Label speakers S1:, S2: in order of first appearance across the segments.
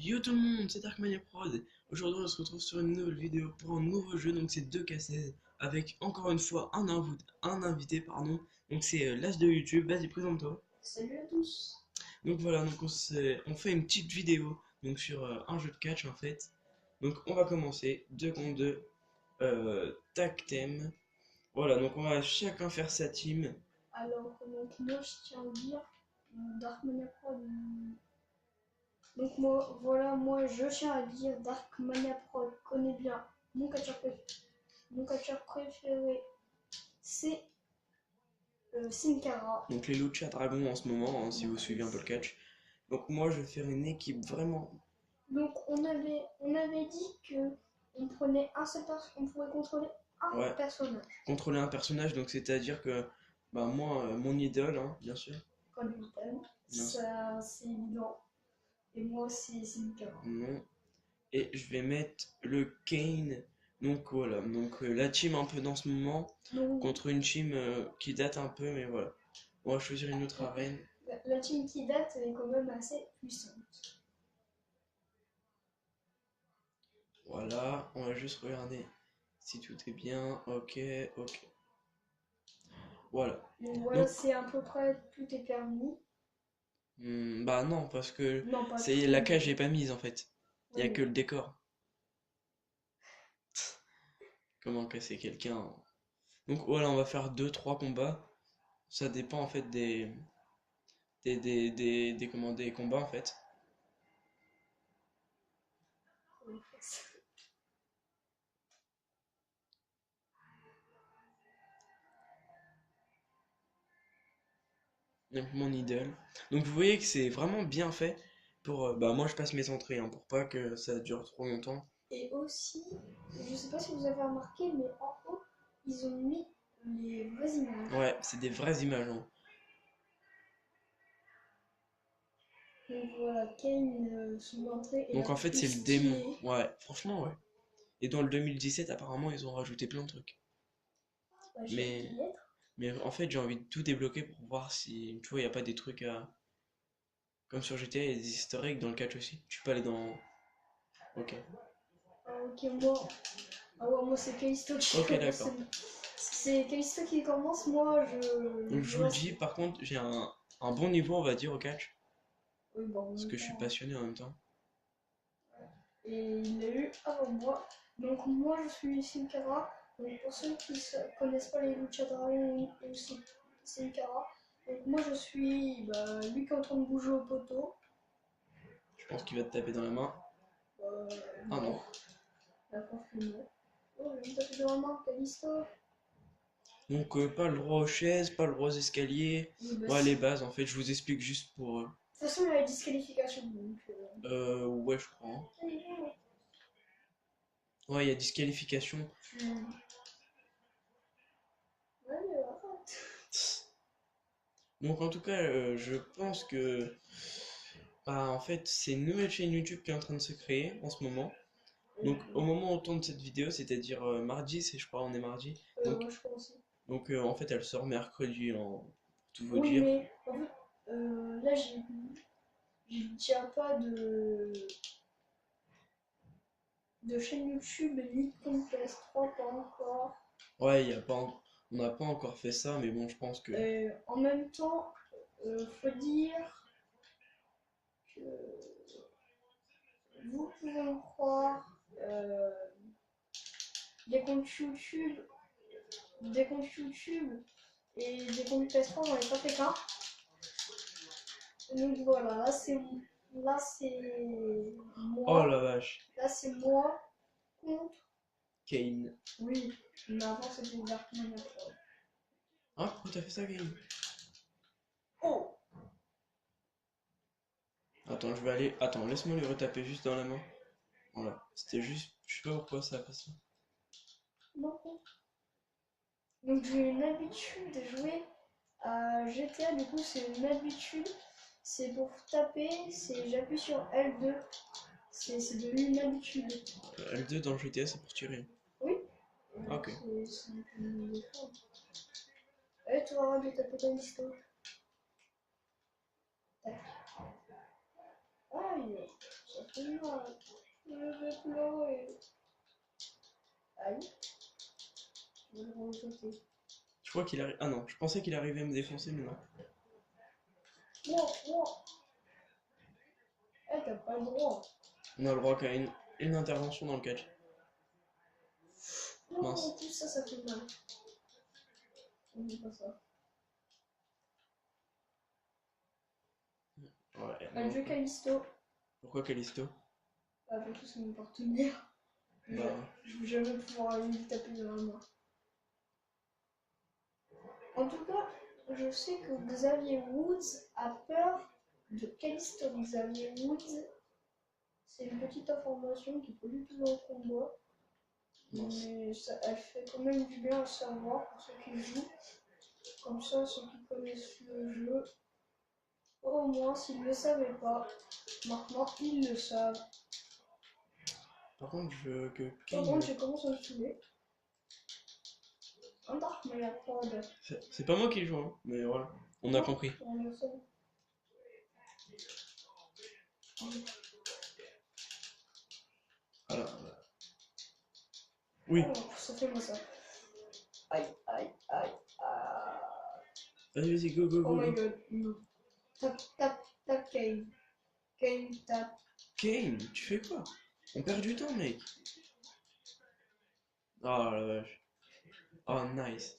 S1: Yo tout le monde, c'est Darkmania Prod. Aujourd'hui on se retrouve sur une nouvelle vidéo pour un nouveau jeu, donc c'est 2 cassettes avec encore une fois un invité, pardon. Donc c'est l'as de YouTube, vas-y présente-toi.
S2: Salut à tous.
S1: Donc voilà, donc on fait une petite vidéo donc sur un jeu de catch en fait. Donc on va commencer, 2 contre 2, tag team. Voilà, donc on va chacun faire sa team.
S2: Alors, donc moi je tiens à dire, Darkmania Prod. Donc moi, voilà, moi je tiens à dire, Darkmania Prod connaît bien mon catcheur préféré. Mon catcheur préféré, c'est Sin Cara.
S1: Donc les Lucha Dragons en ce moment, hein, si vous suivez un peu le catch. Donc moi je vais faire une équipe vraiment.
S2: Donc on avait dit que on prenait un seul on pouvait contrôler un
S1: Ouais,
S2: personnage.
S1: contrôler un personnage, donc c'est-à-dire que bah moi, mon idole, hein, bien sûr.
S2: Quand il t'aime,
S1: Bien sûr.
S2: ça c'est évident. Et moi c'est Sin Cara.
S1: Non. Et je vais mettre le Kane. Donc voilà, donc la team un peu dans ce moment,
S2: Donc
S1: contre une team qui date un peu, mais voilà. On va choisir une autre arène.
S2: la team qui date est quand même assez puissante.
S1: Voilà, on va juste regarder si tout est bien. Ok, ok. Voilà.
S2: Donc voilà,
S1: Donc,
S2: c'est à peu près tout est permis.
S1: bah non, parce que
S2: Non, pas
S1: c'est
S2: tout,
S1: la
S2: mais
S1: cage est pas mise en fait. Il y a
S2: oui,
S1: que le décor. Comment casser quelqu'un? Donc voilà, on va faire 2 3 combats. Ça dépend en fait des combats en fait.
S2: oui.
S1: Donc mon idole. Donc vous voyez que c'est vraiment bien fait pour... bah moi je passe mes entrées hein, pour pas que ça dure trop longtemps.
S2: Et aussi, je sais pas si vous avez remarqué, mais en haut, ils ont mis les vraies images.
S1: Ouais, c'est des vraies images, hein.
S2: Donc voilà, Kane, son entrée est la
S1: Donc en fait
S2: plus
S1: c'est le démon.
S2: stylée.
S1: Ouais, franchement ouais. Et dans le 2017 apparemment ils ont rajouté plein de trucs.
S2: Bah, j'ai envie
S1: Mais,
S2: d'y être.
S1: mais en fait j'ai envie de tout débloquer pour voir si... Tu vois, il n'y a pas des trucs à... Comme sur GTA, il y a des easter eggs dans le catch aussi. Tu peux aller dans... Ok.
S2: Ah, ok, moi, ah ouais, moi c'est Callisto qui
S1: Ok,
S2: commence.
S1: d'accord.
S2: C'est Callisto qui commence, moi
S1: Donc je
S2: je
S1: vous le
S2: reste.
S1: dis, par contre, j'ai un bon niveau, on va dire, au catch.
S2: Oui, bah en
S1: Parce
S2: même
S1: que je suis
S2: temps, hein.
S1: passionné en même temps.
S2: Et il l'a eu avant moi. Donc moi je suis Sin Cara. Donc pour ceux qui ne connaissent pas les Lucha Dragons ou Sin Cara, donc moi je suis lui qui est en train de bouger au poteau.
S1: Je pense qu'il va te taper dans la main.
S2: Euh,
S1: Ah
S2: non,
S1: non.
S2: d'accord que non. Oh, je vais me taper dans la main, Callisto.
S1: Donc pas le droit aux chaises, pas le droit aux escaliers.
S2: Oui, bah,
S1: Ouais, les bases en fait, je vous explique juste pour...
S2: de toute façon il y a la disqualification. Donc,
S1: ouais, je crois, hein.
S2: allez, viens,
S1: Ouais, il y a disqualification.
S2: allez, arrête.
S1: Donc en tout cas, je pense que... Bah en fait, c'est une nouvelle chaîne YouTube qui est en train de se créer en ce moment. Donc au moment où on tourne cette vidéo, c'est-à-dire mardi, c'est je crois, on est mardi. Donc,
S2: Moi je crois aussi.
S1: en fait, elle sort mercredi, pour tout vous
S2: Oui,
S1: dire.
S2: mais en fait, là je tiens pas de chaîne YouTube ni de compte PS3, pas encore.
S1: Ouais, il y a pas, on n'a pas encore fait ça, mais bon, je pense que...
S2: En même temps, faut dire que vous pouvez me croire, des comptes YouTube, des comptes YouTube et des comptes PS3, j'en ai pas fait qu'un. Donc voilà, là c'est
S1: Oh
S2: moi,
S1: la vache,
S2: là c'est moi contre.
S1: Kane.
S2: Oui, mais avant c'était Darkman.
S1: Ah, pourquoi t'as fait ça, Kane?
S2: Oh!
S1: Attends, je vais aller... Attends, laisse-moi lui retaper juste dans la main. Voilà, c'était juste... Je sais pas pourquoi ça a fait ça.
S2: Non. Donc j'ai une habitude de jouer à GTA, du coup c'est une habitude, c'est pour taper, c'est j'appuie sur L2, c'est devenu une habitude.
S1: L2 dans le GTA, c'est pour tirer.
S2: Oui,
S1: Ah, ok.
S2: c'est une défense. Allez, tu vas de taper ta liste. Tac. Aïe, Ça fait mal. Je vais pleurer. Aïe. Je vais le rejeter.
S1: Je crois qu'il arrive. Ah non, je pensais qu'il arrivait à me défoncer, mais non.
S2: Wow, wow. Eh, t'as pas le droit.
S1: On a le droit qu'à une intervention dans le catch.
S2: Non,
S1: Mince.
S2: en plus, ça fait mal. On dit pas ça.
S1: Ouais,
S2: Adieu,
S1: non.
S2: Callisto.
S1: Pourquoi Callisto?
S2: Après tout, c'est mon partenaire.
S1: Bah,
S2: Je vais jamais pouvoir lui taper dans la main. En tout cas, je sais que Xavier Woods a peur de Callisto. Xavier Woods, c'est une petite information qui peut lui dans le combat.
S1: mince.
S2: Mais ça, elle fait quand même du bien à savoir pour ceux qui jouent. Comme ça, ceux qui connaissent le jeu, au moins s'ils ne le savaient pas, maintenant ils le savent.
S1: Par contre, je veux que
S2: Par
S1: Kane.
S2: contre, je commence à me saouler. Un Dark Maya Prod.
S1: C'est pas moi qui joue, hein, mais voilà. On a compris.
S2: On le sait.
S1: Voilà. Oui.
S2: Oh, ça fait moi ça. Aïe, aïe, aïe, aïe.
S1: Vas-y, vas-y, go, go,
S2: Oh
S1: go,
S2: my
S1: go.
S2: god, no. Tap, tap, tap, Kane. Kane, tap.
S1: Kane, tu fais quoi? On perd du temps, mec. Oh la vache. Oh, nice.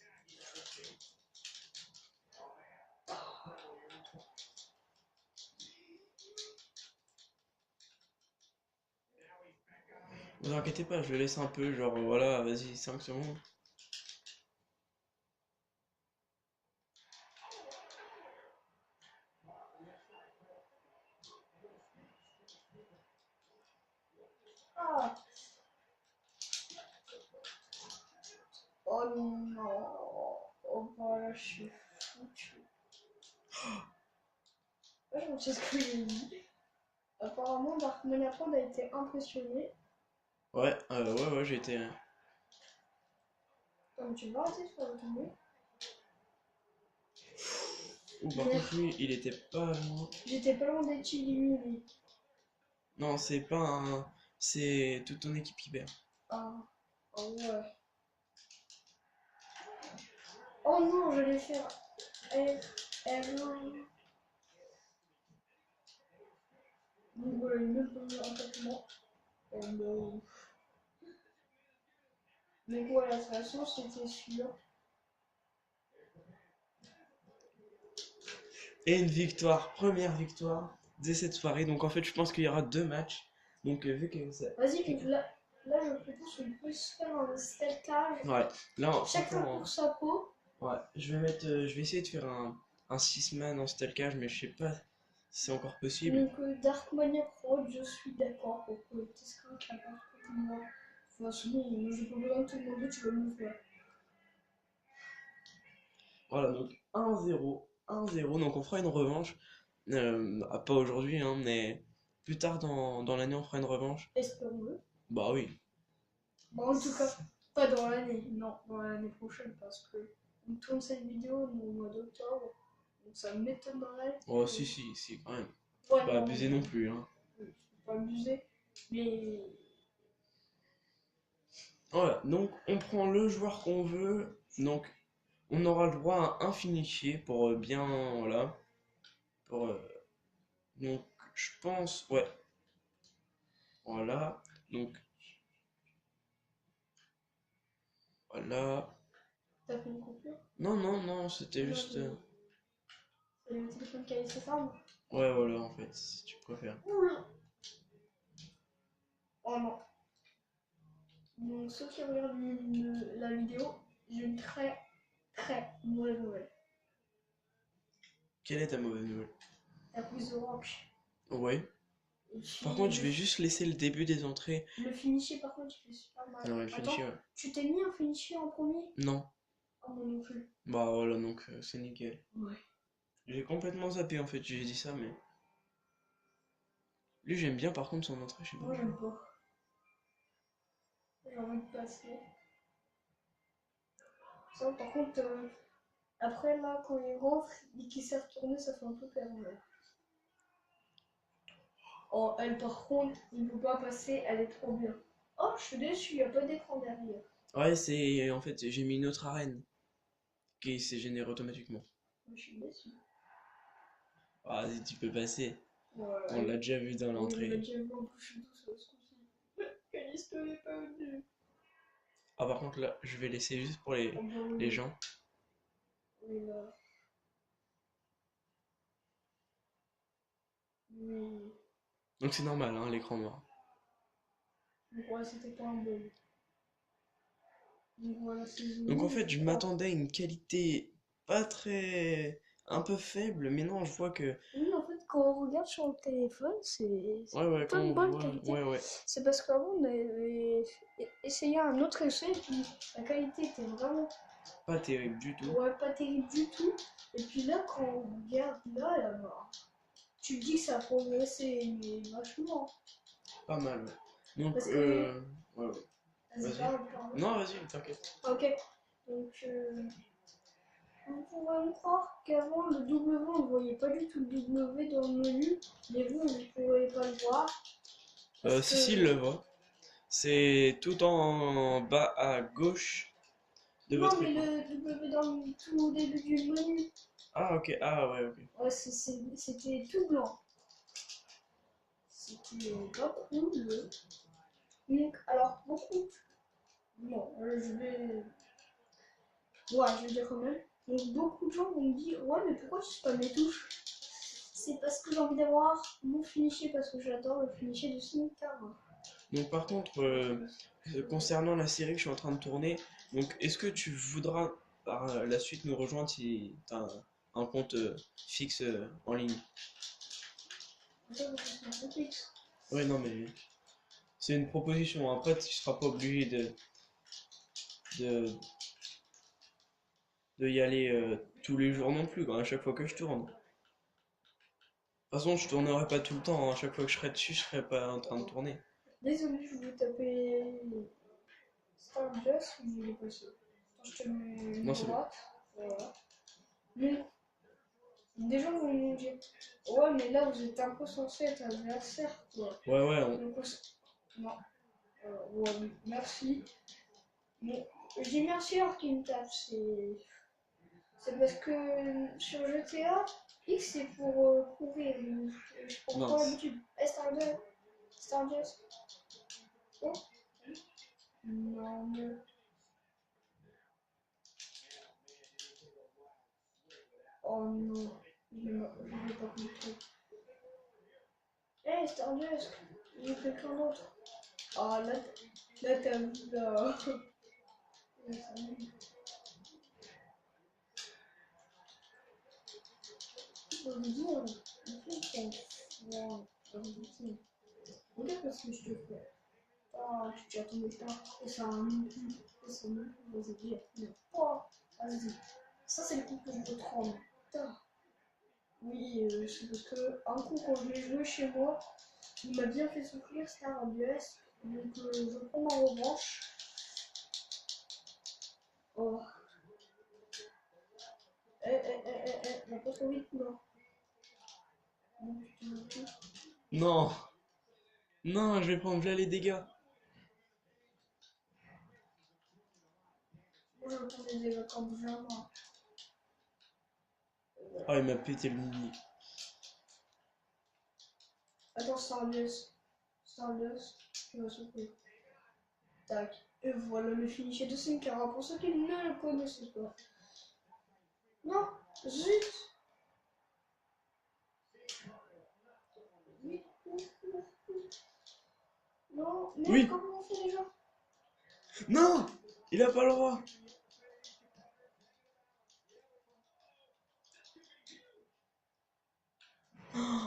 S1: Vous inquiétez pas, je le laisse un peu, genre voilà, vas-y, 5 secondes.
S2: Ah. Oh non. Oh voilà, je suis foutu. Ouais, je sais ce que j'ai dit. Apparemment, Dark Manapod a été impressionné.
S1: Ouais, ouais, j'ai été.
S2: Donc tu vas arrêter de faire le tomber.
S1: Ouh, par contre, lui, il était pas loin.
S2: J'étais pas loin d'être éliminé.
S1: Non, c'est pas un. C'est toute ton équipe qui perd.
S2: Ah. Oh ouais. Oh non, j'allais faire F1. Donc voilà, une même première attaquement. Oh no. Donc voilà, de toute façon, c'était sûr.
S1: Et une victoire, première victoire de cette soirée. Donc en fait, je pense qu'il y aura 2 matchs. Donc vu que ça.
S2: Vas-y, donc là, je propose qu'on puisse faire un stackage.
S1: Ouais, là,
S2: Chacun
S1: franchement,
S2: pour sa peau.
S1: ouais, je vais essayer de faire un 6-man en stalkage, mais je sais pas si c'est encore possible.
S2: Donc Dark Mania Pro, je suis d'accord pour que tes screens chacun pour moi. De toute façon, je peux besoin de te demander, tu vas me le faire.
S1: Voilà, donc 1-0, 1-0. Donc on fera une revanche. Pas aujourd'hui, hein, mais plus tard dans l'année, on fera une revanche.
S2: Espérons-le.
S1: Bah oui.
S2: Bon, en tout cas, pas dans l'année, non, dans l'année prochaine, parce que on tourne cette vidéo au mois d'octobre, donc ça m'étonnerait.
S1: Oh, si, quand même.
S2: Ouais,
S1: Pas
S2: non,
S1: abuser non plus, hein.
S2: faut pas abuser, mais
S1: Voilà, donc on prend le joueur qu'on veut. Donc on aura le droit à un finichier pour bien. Voilà. Pour, donc je pense. Ouais. Voilà. Donc voilà.
S2: t'as fait une coupure.
S1: Non, non, non, c'était
S2: Non,
S1: juste.
S2: c'est le téléphone qui a laissé ferme.
S1: Ouais, voilà, en fait, si tu préfères.
S2: Oula. Oh non. Donc, ceux qui regardent la vidéo, j'ai une très mauvaise nouvelle.
S1: Quelle est ta mauvaise nouvelle?
S2: La prise de rock.
S1: Ouais.
S2: Et
S1: Par
S2: puis,
S1: contre, je vais juste laisser le début des entrées.
S2: le finish, par contre, il fait super mal.
S1: Non, le
S2: Attends,
S1: finichier, ouais.
S2: tu t'es mis un finish en premier?
S1: Non.
S2: Oh, moi non plus.
S1: Bah voilà, donc c'est nickel.
S2: Ouais.
S1: J'ai complètement zappé en fait, j'ai dit ça, mais. Lui, j'aime bien par contre son entrée, je sais
S2: Moi,
S1: pas.
S2: j'aime pas. J'ai envie de passer. Ça, par contre, après, là, quand il rentre et qu'il s'est retourné, ça fait un peu perdre. Oh, elle, par contre, il ne peut pas passer, elle est trop bien. Oh, je suis déçue, il n'y a pas d'écran derrière.
S1: Ouais, c'est en fait, j'ai mis une autre arène qui s'est générée automatiquement.
S2: Moi, je suis déçue.
S1: Ah, si tu peux passer.
S2: Ouais,
S1: On l'a déjà vu dans
S2: oui, on l'a
S1: l'entrée.
S2: déjà vu en plus, je suis douce, ce coup-ci. Callisto n'est pas venu.
S1: Ah, par contre, là, je vais laisser juste pour
S2: Oh, bah
S1: les
S2: oui,
S1: gens.
S2: oui, là. Oui.
S1: Donc c'est normal, hein, l'écran noir.
S2: Donc, ouais, c'était pas un bug. Donc, voilà, c'est
S1: Donc en
S2: Zoom,
S1: fait,
S2: je
S1: je
S2: crois.
S1: m'attendais à une qualité pas très... un peu faible, mais non, je vois que...
S2: Oui, en fait, quand on regarde sur le téléphone, c'est
S1: Ouais, ouais,
S2: pas
S1: quand
S2: une
S1: on
S2: bonne
S1: voit...
S2: qualité.
S1: Ouais, ouais.
S2: C'est parce qu'avant, on avait essayé un autre essai, et puis la qualité était vraiment
S1: Pas terrible du tout.
S2: ouais, pas terrible du tout. Et puis là, quand on regarde là, bah, tu te dis que ça a progressé, mais vachement.
S1: Pas mal, ouais. Donc,
S2: Parce que.
S1: ouais, ouais.
S2: Vas-y,
S1: Vas-y.
S2: parle, parle.
S1: Non, vas-y, t'inquiète.
S2: Ok. Donc, vous pouvez me croire qu'avant le W, on ne voyait pas du tout le W dans le menu, mais vous ne pouvez pas le voir. Parce
S1: Si, si, il
S2: que.
S1: le voit. C'est tout en bas à gauche de
S2: Non,
S1: votre
S2: mais
S1: écran.
S2: le W dans le tout début du menu,
S1: Ah, ok. Ah, ouais, ok.
S2: ouais, c'était tout blanc. C'était pas cool. Donc, alors, beaucoup. Bon, je vais. Ouais, je vais dire quand même. Donc, beaucoup de gens vont me dire, ouais, mais pourquoi tu sais pas mes touches? C'est parce que j'ai envie d'avoir mon finish, parce que j'adore le finish de Sinister.
S1: Donc par contre, concernant la série que je suis en train de tourner, donc est-ce que tu voudras par la suite nous rejoindre si tu as un compte fixe en ligne? Ouais, non, mais c'est une proposition. Après, tu seras pas obligé de, de y aller tous les jours non plus, quoi, à chaque fois que je tourne. De toute façon, je tournerai pas tout le temps, hein. À chaque fois que je serai dessus, je serai pas en train de tourner.
S2: Désolé, je voulais taper Stardust, mais il est passé. Je te mets
S1: Non,
S2: une
S1: c'est bon.
S2: droite. Voilà. Mais des gens vont me dire, ouais, mais là vous êtes un peu censé être adversaire, quoi.
S1: Ouais, ouais,
S2: Donc, non. Ouais, merci. Mais je dis merci alors qu'il me tape. C'est parce que sur GTA, X c'est pour courir. Je prends
S1: non.
S2: pas l'habitude. Eh, Stardust. Stardust. Oh. Non, mais. Oh non. Je vais pas compris. Eh, Stardust. J'ai quelqu'un d'autre. Ah, là t'as vu là. Je veux dire, il fait bon, regarde ce que je te fais. Ah, tu t'y attendais pas. Et ça a un plus. Et ça me vas-y, dire. Mais pas. Vas-y. Ça, c'est le coup que je veux te rendre. Putain. Oui, c'est parce que un coup, quand je l'ai joué chez moi, il m'a bien fait souffrir, c'était un US. Donc, je prends ma revanche. Oh. Va pas trop vite, non. Non, putain,
S1: Non, non, je vais prendre là les dégâts.
S2: moi, je prends des dégâts comme jamais.
S1: Oh, il m'a pété le mini.
S2: Attends, Stardust. Stardust, tu vas souffrir. Tac. Et voilà le finish de Sinkara pour ceux qui ne le connaissaient pas. Non, zut. Oui. Non, mais
S1: Oui,
S2: comment on fait déjà?
S1: non, il a pas le droit.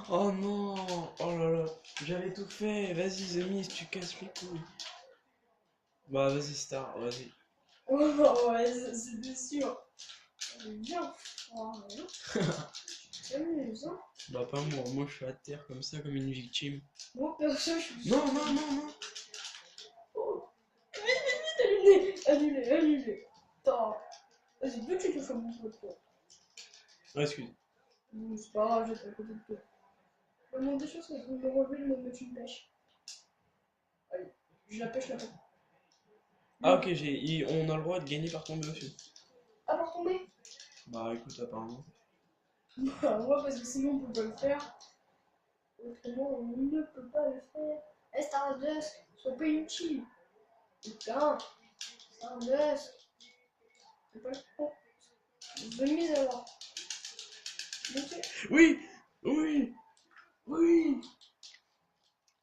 S1: Oh non, oh là là, j'avais tout fait. Vas-y, The Mist, tu casses les couilles. Bah, vas-y, Star, vas-y.
S2: Oh, ouais, c'était sûr. Bien. Oh, ouais. C'est amusant.
S1: Bah, pas moi, moi je suis à terre comme ça, comme une victime.
S2: Moi, perso, je suis
S1: Non,
S2: sûr.
S1: non, non, non.
S2: Oh, vite, annulé. Annulé, annulé. Attends. Vas-y, deux, tu touches à mon pote, toi.
S1: Ah, excuse.
S2: C'est pas grave, j'étais à côté de toi. Le monde des choses, c'est que me relever, me mettre une pêche. Allez, je la pêche là-bas.
S1: Ah ok, on a le droit de gagner par tomber dessus.
S2: Ah, pour tomber.
S1: Bah écoute, apparemment.
S2: Moi, parce que sinon, on peut pas le faire. Autrement, on ne peut pas le faire. Eh, Stardust, sois pas inutile. Putain, Stardust. C'est pas le con. Bonne mise alors. Ok.
S1: Oui! Oui! Oui!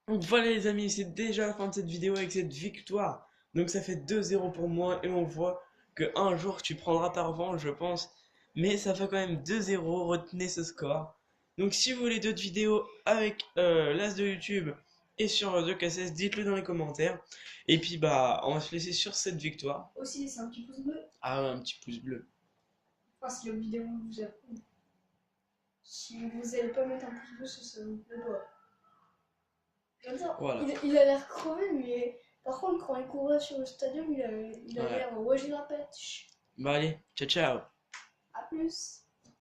S1: Donc voilà les amis, c'est déjà la fin de cette vidéo avec cette victoire. Donc ça fait 2-0 pour moi et on voit que un jour tu prendras ta revanche je pense. Mais ça fait quand même 2-0, retenez ce score. Donc si vous voulez d'autres vidéos avec l'as de YouTube et sur 2KSS, dites-le dans les commentaires. Et puis bah on va se laisser sur cette victoire.
S2: Aussi, laissez un petit pouce bleu.
S1: Ah ouais, un petit pouce bleu.
S2: Enfin, si la vidéo vous a plu. Si vous n'allez pas mettre un pouce bleu, ça vous plaît pas. J'adore.
S1: Voilà.
S2: Il a l'air crevé, mais par contre, quand il courait sur le stadium, il a
S1: Ouais.
S2: l'air. Ouais, je la pêche.
S1: Bah allez, ciao ciao.
S2: A plus.